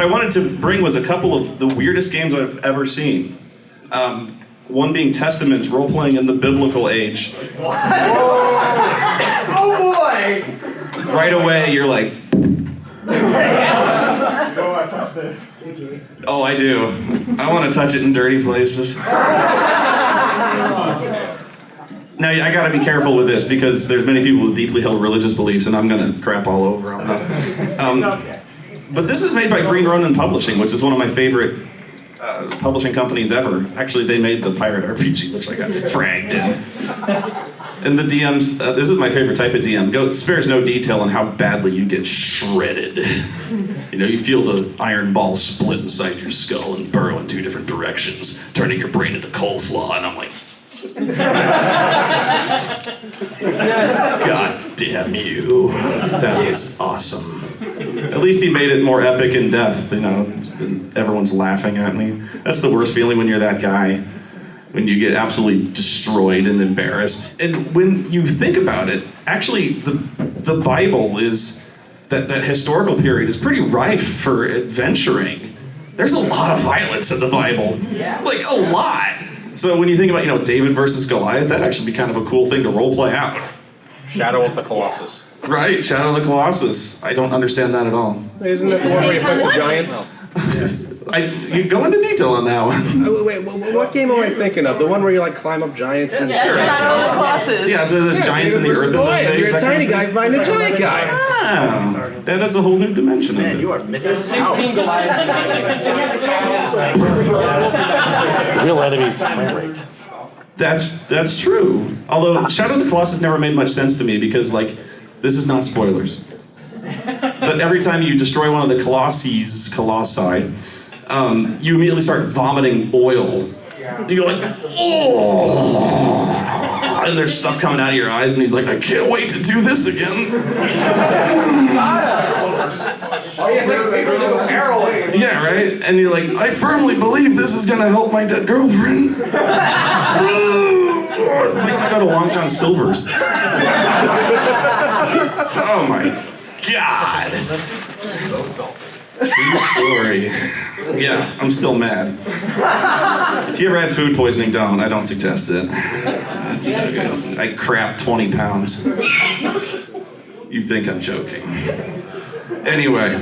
I wanted to bring was a couple of the weirdest games I've ever seen. One being Testament, role-playing in the biblical age. What? Oh boy! Right away, you're like... Go on, touch this. Oh, I do. I want to touch it in dirty places. Now, I gotta be careful with this because there's many people with deeply held religious beliefs and I'm gonna crap all over them. But this is made by Green Ronin Publishing, which is one of my favorite publishing companies ever. Actually, they made the pirate RPG, which I got fragged in. And the DMs, this is my favorite type of DM, spares no detail on how badly you get shredded. You know, you feel the iron ball split inside your skull and burrow in 2 different directions, turning your brain into coleslaw, and I'm like, God damn you. That is awesome. At least he made it more epic in death, you know, and everyone's laughing at me. That's the worst feeling when you're that guy, when you get absolutely destroyed and embarrassed. And when you think about it, actually the Bible is, that historical period is pretty rife for adventuring. There's a lot of violence in the Bible, like a lot. So when you think about, you know, David versus Goliath, that'd actually be kind of a cool thing to role play out. Shadow of the Colossus. Right, Shadow of the Colossus. I don't understand that at all. Isn't that the one where you fight the giants? You go into detail on that one. Oh, wait, what game am I thinking of? The one where you like climb up giants and Shadow of the Colossus. Yeah, so there's giants in the earth in those days. You're a tiny guy fighting a giant guy. Ah, that's a whole new dimension of it. You are missing 16 Goliaths. Real enemy frame rate. That's true. Although Shadow of the Colossus never made much sense to me because, like, this is not spoilers. But every time you destroy one of the colossi, you immediately start vomiting oil. You go like, oh! And there's stuff coming out of your eyes, and he's like, I can't wait to do this again. Yeah, right? And you're like, I firmly believe this is gonna help my dead girlfriend. It's like you go to Long John Silver's. Oh my God. True story. Yeah, I'm still mad. If you ever had food poisoning, I don't suggest it. It's no good. I crapped 20 pounds. You think I'm joking. Anyway,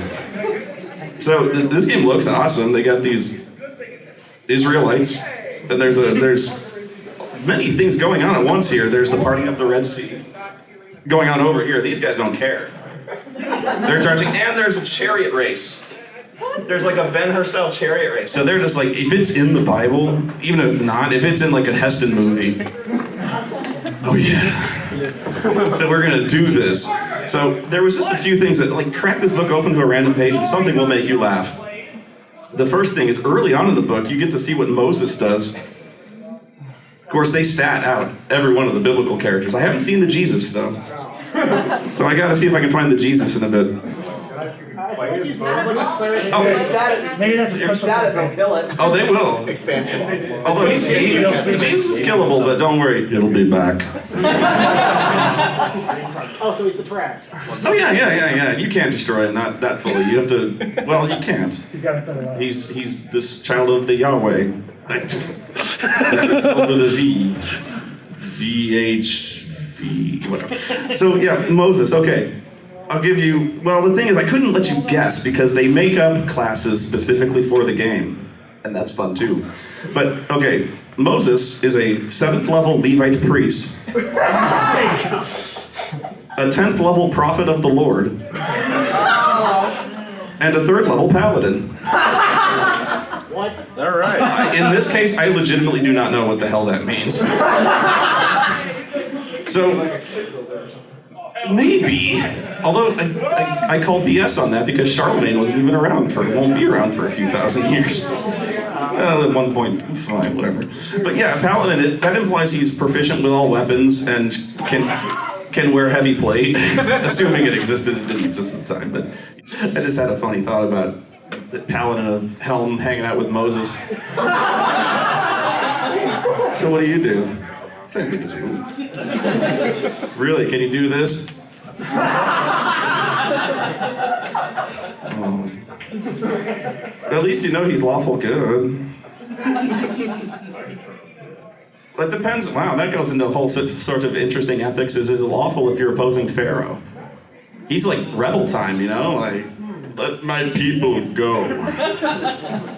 so this game looks awesome. They got these Israelites, and there's many things going on at once here. There's the parting of the Red Sea going on over here. These guys don't care. They're charging, and there's a chariot race. There's like a Ben-Hur style chariot race. So they're just like, if it's in the Bible, even if it's not, if it's in like a Heston movie, oh yeah. So we're gonna do this. So there was just a few things that like crack this book open to a random page and something will make you laugh. The first thing is early on in the book, you get to see what Moses does. Of course, they stat out every one of the biblical characters. I haven't seen the Jesus though. So I gotta see if I can find the Jesus in a bit. Oh, maybe that's a special thing. Kill it. Oh, they will. Expansion. Although Jesus is killable, but don't worry, it'll be back. Oh, so he's the trash. Oh yeah. You can't destroy it, not fully. You have to. Well, you can't. He's got it. He's this child of the Yahweh. With a V. VHV, whatever. So yeah, Moses, okay. I'll give you, well the thing is I couldn't let you guess because they make up classes specifically for the game. And that's fun too. But okay, Moses is a 7th level Levite priest. A 10th level prophet of the Lord. And a 3rd level paladin. What? All right. In this case, I legitimately do not know what the hell that means. So, maybe, although I call BS on that because Charlemagne won't be around for a few thousand years. At one point, fine, whatever. But yeah, a paladin, that implies he's proficient with all weapons and can wear heavy plate, assuming it existed. It didn't exist at the time, but I just had a funny thought about the paladin of Helm hanging out with Moses. So what do? Same thing as you. Really, can you do this? Oh. At least you know he's lawful good. But it depends. Wow, that goes into a whole sort of interesting ethics. Is it lawful if you're opposing Pharaoh? He's like rebel time, you know? Like, let my people go.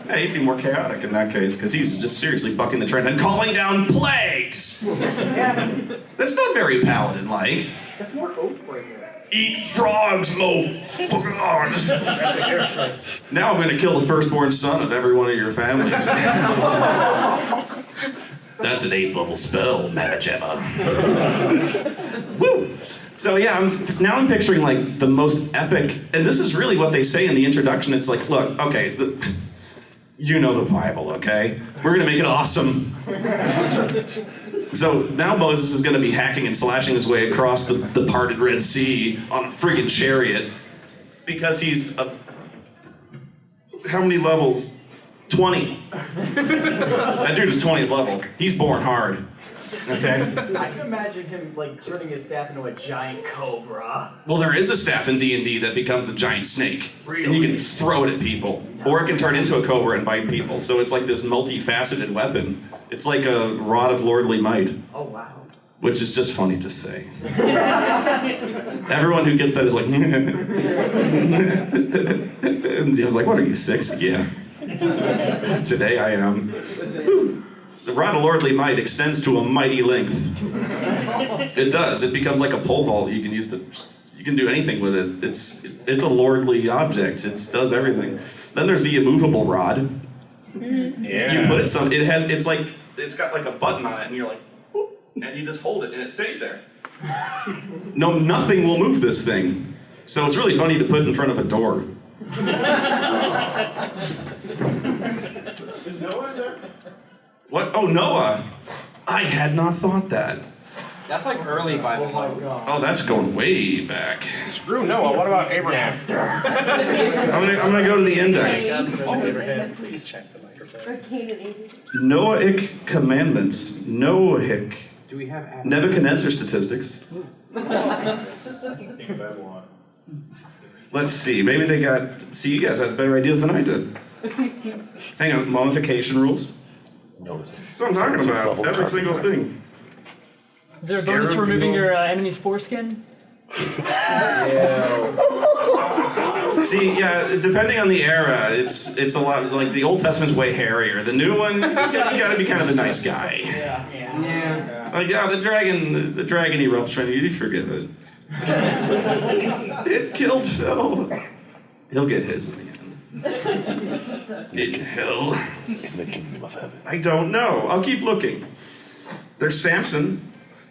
Hey, he'd be more chaotic in that case, because he's just seriously bucking the trend and calling down plagues. That's not very paladin-like. That's more Oathbreaker. Eat frogs, motherfuckers. Now I'm gonna kill the firstborn son of every one of your families. That's an 8th level spell, Magema. Woo! So yeah, I'm picturing like the most epic, and this is really what they say in the introduction. It's like, look, okay, you know the Bible, okay? We're gonna make it awesome. So now Moses is gonna be hacking and slashing his way across the parted Red Sea on a friggin' chariot because he's how many levels? 20. That dude is 20th level. He's born hard. Okay? I can imagine him like turning his staff into a giant cobra. Well, there is a staff in D&D that becomes a giant snake. Really? And you can throw it at people. Or it can turn into a cobra and bite people. So it's like this multifaceted weapon. It's like a rod of lordly might. Oh wow. Which is just funny to say. Everyone who gets that is like, and I was like, what are you, 6? Yeah. Today I am. The rod of lordly might extends to a mighty length. It does. It becomes like a pole vault. You can use you can do anything with it. It's a lordly object. It does everything. Then there's the immovable rod. Yeah. You put it it's got like a button on it, and you're like, whoop, and you just hold it, and it stays there. No, nothing will move this thing. So it's really funny to put in front of a door. Is Noah in there? What? Oh, Noah. I had not thought that. That's like early Bible. Oh my god. Oh, that's going way back. Screw Noah. What about Abraham? I'm gonna go to the index. Abraham, please check the microphone. Noahic commandments. Noahic. Do we have Adam? Nebuchadnezzar statistics. Let's see. Maybe they got. See, you guys had better ideas than I did. Hang on. Mummification rules. That's what I'm talking about. Every single thing. Is there a bonus for removing your enemy's foreskin? See, yeah, depending on the era, it's a lot. Like the Old Testament's way hairier. The new one, you gotta be kind of a nice guy. Yeah. Like, yeah, the dragon erupts from you forgive it. It killed Phil. He'll get his in the end. In hell. In the kingdom of heaven. I don't know. I'll keep looking. There's Samson.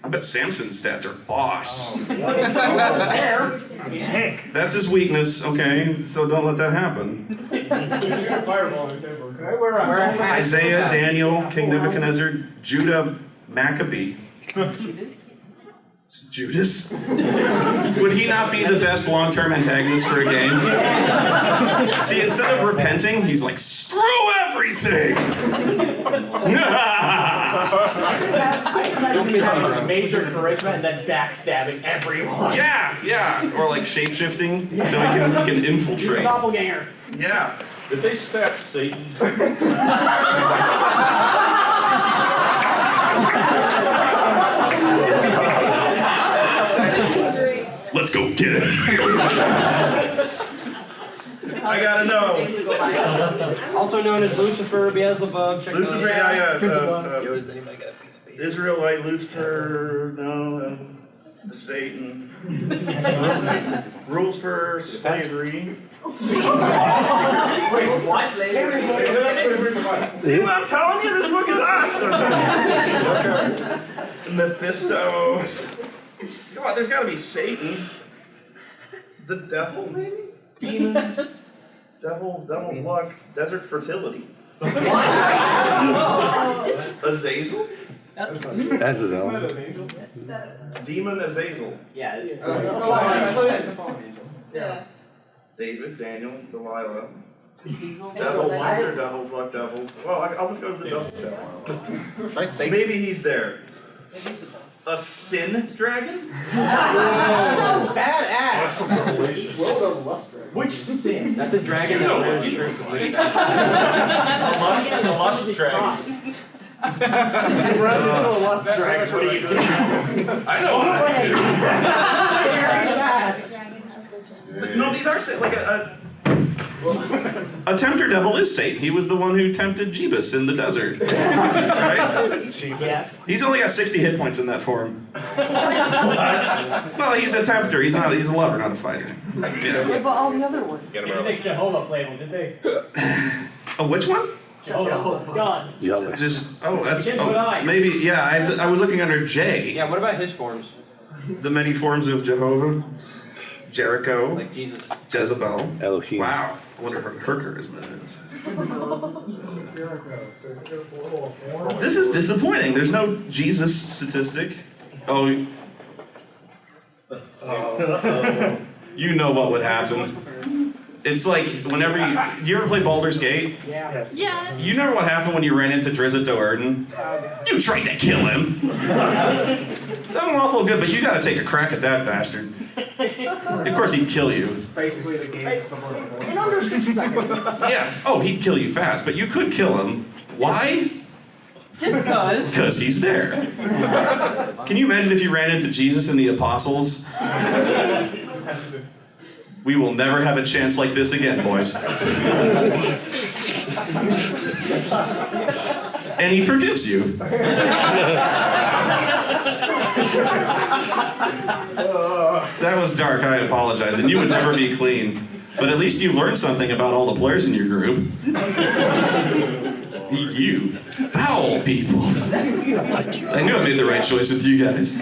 I bet Samson's stats are boss. That's his weakness, okay? So don't let that happen. Isaiah, Daniel, King Nebuchadnezzar, Judah, Maccabee. Judas? Would he not be the best long-term antagonist for a game? See, instead of repenting, he's like, screw everything! Major charisma and then backstabbing everyone. Yeah. Or like shape-shifting, so he can infiltrate. Doppelganger. Yeah. Did they stab Satan? Let's go get him. I gotta know. Also known as Lucifer, Beelzebub. Check Lucifer, it out. Does anybody got a piece of paper? Israelite, Lucifer, no, the Satan. Rules for slavery. Wait, what? See what I'm telling you? This book is awesome. Mephisto. Come on, there's gotta be Satan. The devil, maybe? Demon. Devil's luck. Desert fertility. Azazel? That's his own. Demon Azazel. Yeah. It's a fallen angel. Yeah. David, Daniel, Delilah. Devil's Luck, Devil's Luck, Devils. Well, I'll just go to the Devil's chapter. Maybe he's there. A sin dragon? Sounds badass. What a lust dragon. Which sin? That's a dragon that wears shirts with wings. A lust dragon. You run into a lust dragon. What do you do? I know what I do. Very fast. No, these are like a tempter devil is Satan. He was the one who tempted Jebus in the desert. Right? Yes. He's only got 60 hit points in that form. Well, he's a tempter. He's a lover, not a fighter. Yeah. But all the other ones. They didn't make Jehovah playable, did they? Oh, which one? Jehovah. God. Yahweh. Maybe, yeah, I was looking under J. Yeah, what about his forms? The many forms of Jehovah, Jericho, Like Jesus. Jezebel. Elohim. Wow, I wonder what her charisma is. This is disappointing. There's no Jesus statistic. Oh, you know what would happen. It's like whenever do you ever play Baldur's Gate? Yeah. Yeah. You know what happened when you ran into Drizzt Do'Urden? You tried to kill him. That was awful good, but you gotta take a crack at that bastard. Of course he'd kill you. Basically the game. In under 6 seconds. Yeah, oh, he'd kill you fast, but you could kill him. Why? Just cause. Because he's there. Can you imagine if you ran into Jesus and the apostles? We will never have a chance like this again, boys. And he forgives you. That was dark, I apologize. And you would never be clean. But at least you learned something about all the players in your group. You foul people. I knew I made the right choice with you guys.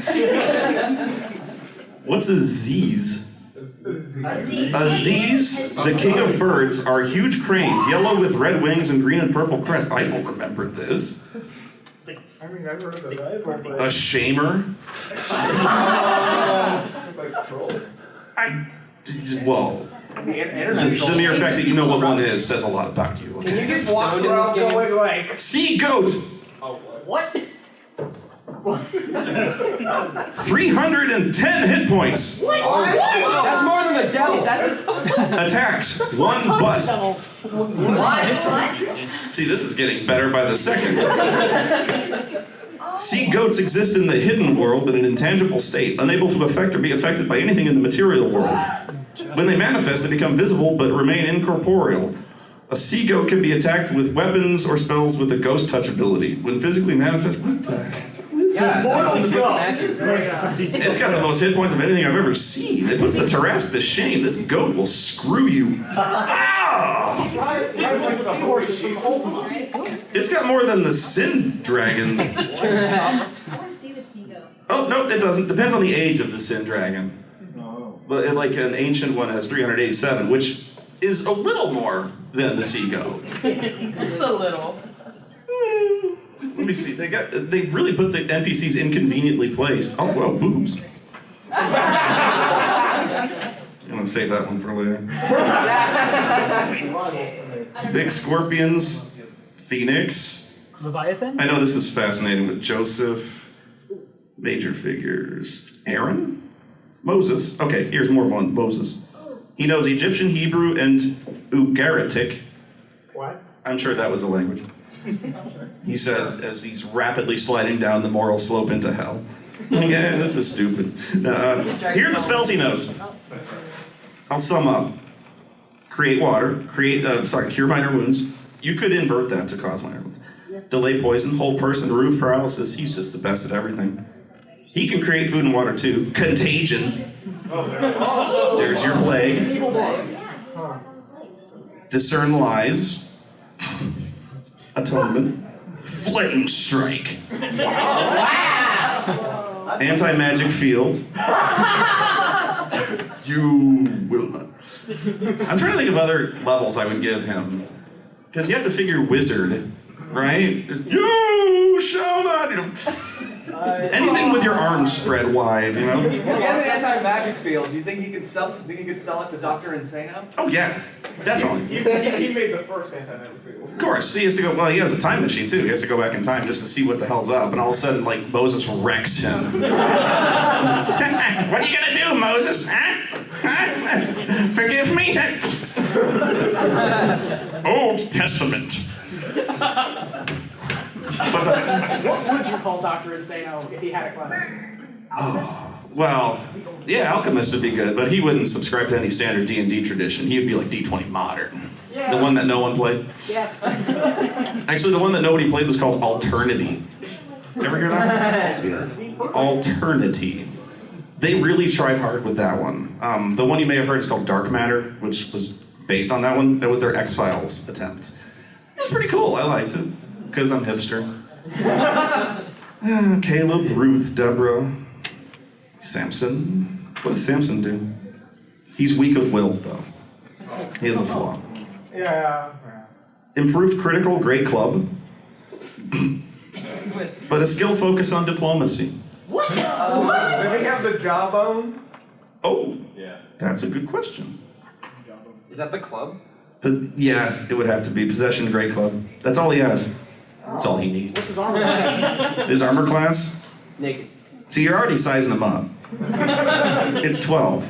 What's a Z's? Aziz, the king of birds, are huge cranes, yellow with red wings and green and purple crest. I don't remember this. I mean, I've heard of that. A shamer? Like trolls. Well, the mere fact that you know what one is says a lot about you. Can you get Walk stoned in around this game? going like. Sea goat, What? 310 hit points. That's more than the devil. That's Attacks, 1 butt. What? See, this is getting better by the second. Sea goats exist in the hidden world in an intangible state, unable to affect or be affected by anything in the material world. When they manifest, they become visible but remain incorporeal. A sea goat can be attacked with weapons or spells with a ghost touch ability. When physically manifest, what the heck? yeah. Mortal God. It's got the most hit points of anything I've ever seen. It puts the Tarrasque to shame. This goat will screw you. Ah! It's got more than the Sin Dragon. I want to see the sea goat. Oh, no, it doesn't. Depends on the age of the Sin Dragon. But like an ancient one has 387, which is a little more than the sea goat. Just a little. Let me see. They really put the NPCs inconveniently placed. Oh, well, boobs. I'm gonna save that one for later. Big scorpions, Phoenix. Leviathan? I know this is fascinating, but Joseph, major figures. Aaron? Moses. Okay, here's more one. Moses. He knows Egyptian, Hebrew, and Ugaritic. What? I'm sure that was a language. He said, as he's rapidly sliding down the moral slope into hell. Yeah, this is stupid. Here are the spells he knows. I'll sum up. Create water. Cure minor wounds. You could invert that to cause minor wounds. Delay poison, hold person, remove paralysis. He's just the best at everything. He can create food and water too. Contagion. There's your plague. Discern lies. Atonement. Flame strike. Anti-magic field. You will not. I'm trying to think of other levels I would give him. Because you have to figure wizard, right? You shall not. Anything with your arms spread wide, you know? He has an anti-magic field. Do you think he could sell? Think he could sell it to Dr. Insano? Oh yeah, definitely. He made the first anti-magic field. Of course, he has to go. Well, he has a time machine too. He has to go back in time just to see what the hell's up, and all of a sudden, like Moses wrecks him. What are you gonna do, Moses? Huh? Forgive me? Old Testament. What's up? What would you call Dr. Insano if he had a class? Oh, well, yeah, alchemist would be good, but he wouldn't subscribe to any standard D&D tradition. He would be like D20 modern. Yeah. The one that no one played. Yeah. Actually, the one that nobody played was called Alternity. Ever hear that? Alternity. They really tried hard with that one. The one you may have heard is called Dark Matter, which was based on that one. That was their X-Files attempt. It was pretty cool. I liked it because I'm hipster. Caleb, Ruth, Deborah, Samson. What does Samson do? He's weak of will, though. He has a flaw. Yeah. Improved critical, great club. But a skill focus on diplomacy. Did he have the jawbone? Oh, yeah. That's a good question. Is that the club? But yeah, it would have to be possession, great club. That's all he has. That's all he needs. What's his armor class? His armor class? Naked. See, you're already sizing him up. It's 12.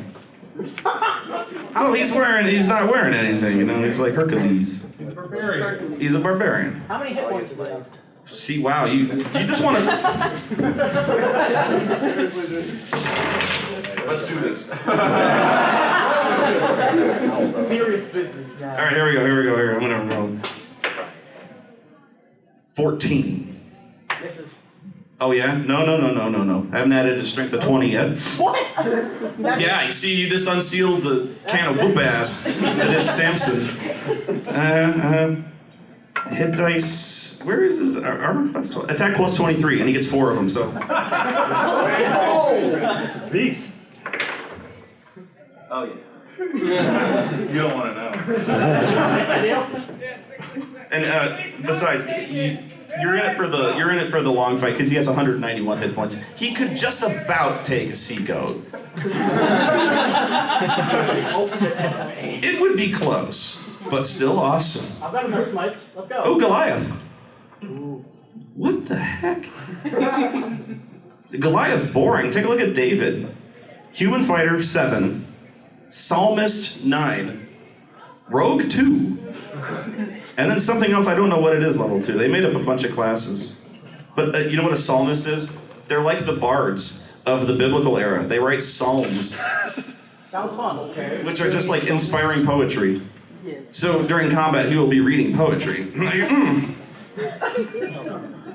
Well, he's not wearing anything, you know, he's like Hercules. He's a barbarian. He's a barbarian. How many hit points does he have? See, wow, you just want to... Let's do this. Serious business now. All right, here we go. I'm gonna roll. 14. Misses. Oh yeah? No. I haven't added his strength to 20 yet. What? Yeah, you see, you just unsealed the can of whoop ass that is Samson. Hit dice. Where is his armor class? Attack plus 23, and he gets 4 of them. So. It's a beast. Oh yeah. You don't want to know. And besides, you're in it for the long fight because he has 191 hit points. He could just about take a sea goat. It would be close, but still awesome. I've got enough smites. Let's go. Oh, Goliath. What the heck? Goliath's boring. Take a look at David. Human fighter 7, psalmist 9, rogue 2. And then something else, I don't know what it is, level 2. They made up a bunch of classes. But you know what a psalmist is? They're like the bards of the biblical era. They write psalms, Sounds fun. Okay. which are just like inspiring poetry. So during combat, he will be reading poetry.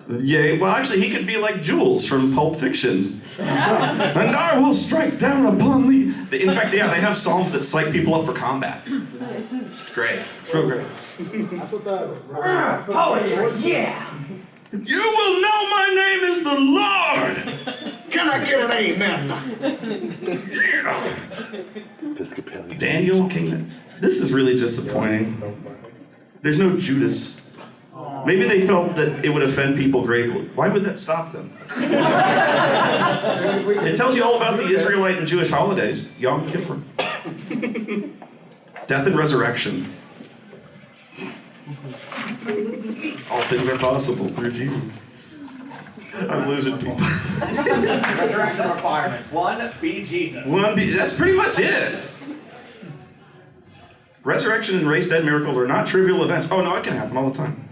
Yay, well actually he could be like Jules from Pulp Fiction. And I will strike down upon thee. In fact, yeah, they have psalms that psych people up for combat. It's great. It's real great. That's what the... Poetry, yeah! You will know my name is the Lord! Can I get an amen? Episcopalian. Daniel King. This is really disappointing. There's no Judas. Maybe they felt that it would offend people gravely. Why would that stop them? It tells you all about the Israelite and Jewish holidays. Yom Kippur. Death and resurrection. All things are possible through Jesus. I'm losing people. Resurrection requirements. 1, be Jesus. That's pretty much it. Resurrection and raised dead miracles are not trivial events. Oh no, it can happen all the time.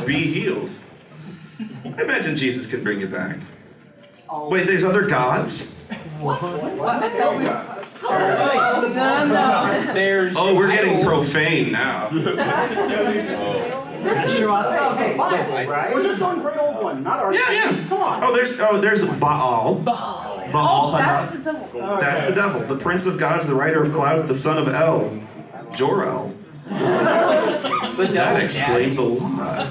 Be healed. I imagine Jesus can bring you back. Wait, there's other gods? There's. Oh, we're getting profane now. We're just on great old one, not our... Yeah. Come on. Oh, there's Baal. Baal That's Hadad. the devil. That's the devil. The prince of gods, the rider of clouds, the son of El. Jor-El. That explains a lot.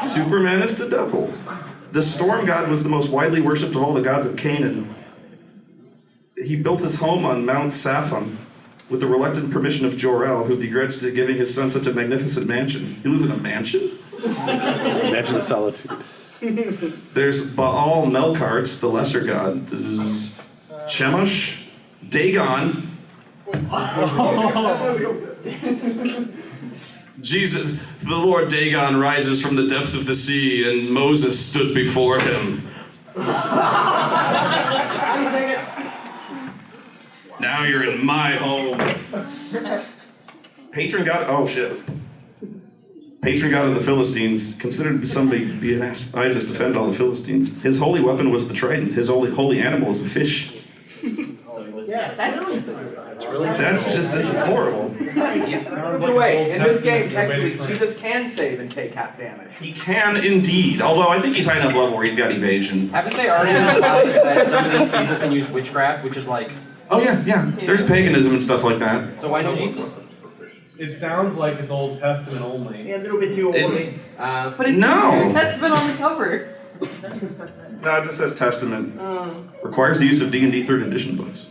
Superman is the devil. The storm god was the most widely worshipped of all the gods of Canaan. He built his home on Mount Saphon with the reluctant permission of Jor-El, who begrudged giving his son such a magnificent mansion. He lives in a mansion? Imagine the solitude. There's Baal Melkart, the lesser god. This is Chemosh, Dagon. Jesus, the Lord Dagon rises from the depths of the sea, and Moses stood before him. Now you're in my home. Patron god, oh shit. Patron god of the Philistines, considered somebody be an ass. I just defend all the Philistines. His holy weapon was the trident. His holy animal is a fish. This is horrible. So wait, in this game, technically, Jesus can save and take half damage. He can indeed, although I think he's high enough level where he's got evasion. Haven't they already allowed that some of these people can use witchcraft, which is like... Oh yeah. There's paganism and stuff like that. So why no Jesus? It sounds like it's Old Testament only. Yeah, a little bit too old. But it's No. New Testament on the cover. No, it just says Testament. Requires the use of D&D 3rd edition books.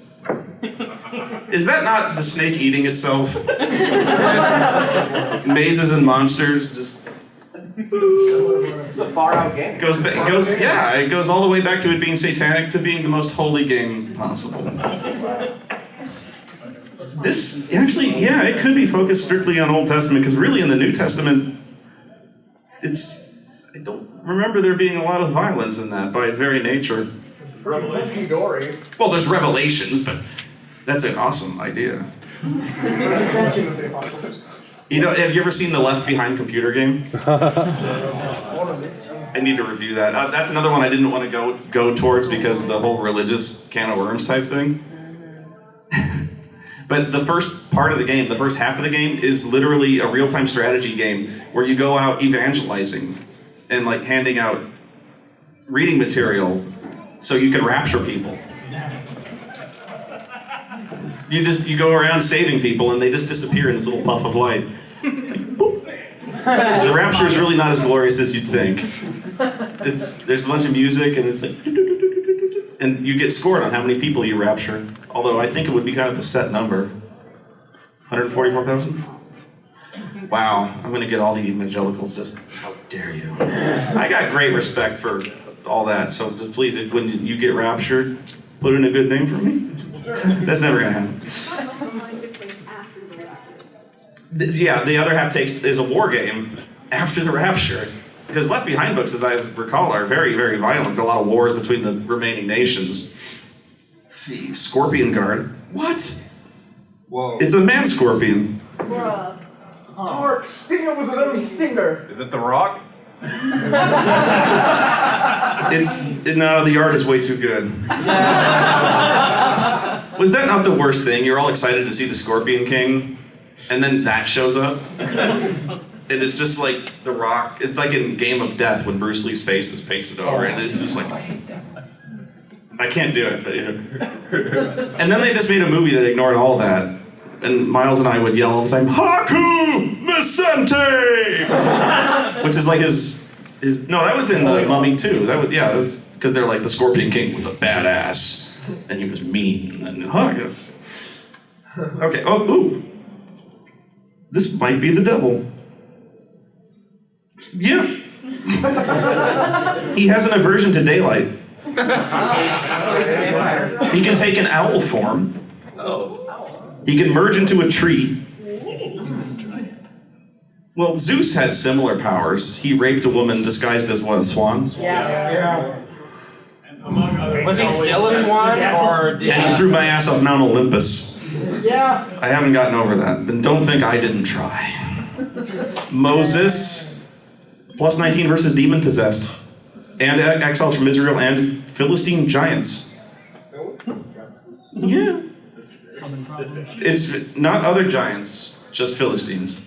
Is that not the snake eating itself? Mazes and monsters, just... It's a far out game. It goes all the way back to it being satanic to being the most holy game possible. This, actually, yeah, it could be focused strictly on Old Testament, because really in the New Testament, I don't remember there being a lot of violence in that by its very nature. Revelation gory. Well, there's revelations, but that's an awesome idea. You know, have you ever seen the Left Behind computer game? I need to review that. That's another one I didn't want to go towards because of the whole religious can of worms type thing. But the first part of the game, the first half of the game, is literally a real-time strategy game where you go out evangelizing and like handing out reading material so you can rapture people. You go around saving people and they just disappear in this little puff of light. Like, poof. The rapture is really not as glorious as you'd think. There's a bunch of music and it's like, and you get scored on how many people you rapture. Although I think it would be kind of a set number. 144,000? Wow, I'm gonna get all the evangelicals just, how dare you. I got great respect for all that, so just please, when you get raptured, put in a good name for me. That's never gonna happen. The other half is a war game after the rapture. Because Left Behind books, as I recall, are very, very violent. There are a lot of wars between the remaining nations. Let's see, Scorpion Guard. What? Whoa. It's a man scorpion. Bruh. Stork, sting him with an enemy stinger. Is it The Rock? No, the art is way too good. Was that not the worst thing? You're all excited to see the Scorpion King, and then that shows up? And it's just like The Rock. It's like in Game of Death when Bruce Lee's face is pasted over, and it's just like, I can't do it. But, and then they just made a movie that ignored all that, and Miles and I would yell all the time, "Haku Vicente!" which is like his. No, that was in the Mummy too. That's because they're like the Scorpion King was a badass, and he was mean, and Okay. Oh, ooh. This might be the devil. Yeah. He has an aversion to daylight. He can take an owl form. He can merge into a tree. Well, Zeus had similar powers. He raped a woman disguised as what, a swan? Yeah. Was he still a swan, or did And he threw my ass off Mount Olympus. Yeah. I haven't gotten over that. Then don't think I didn't try. Moses, plus 19 versus demon possessed. And exiles from Israel and Philistine giants. Yeah. It's not other giants, just Philistines.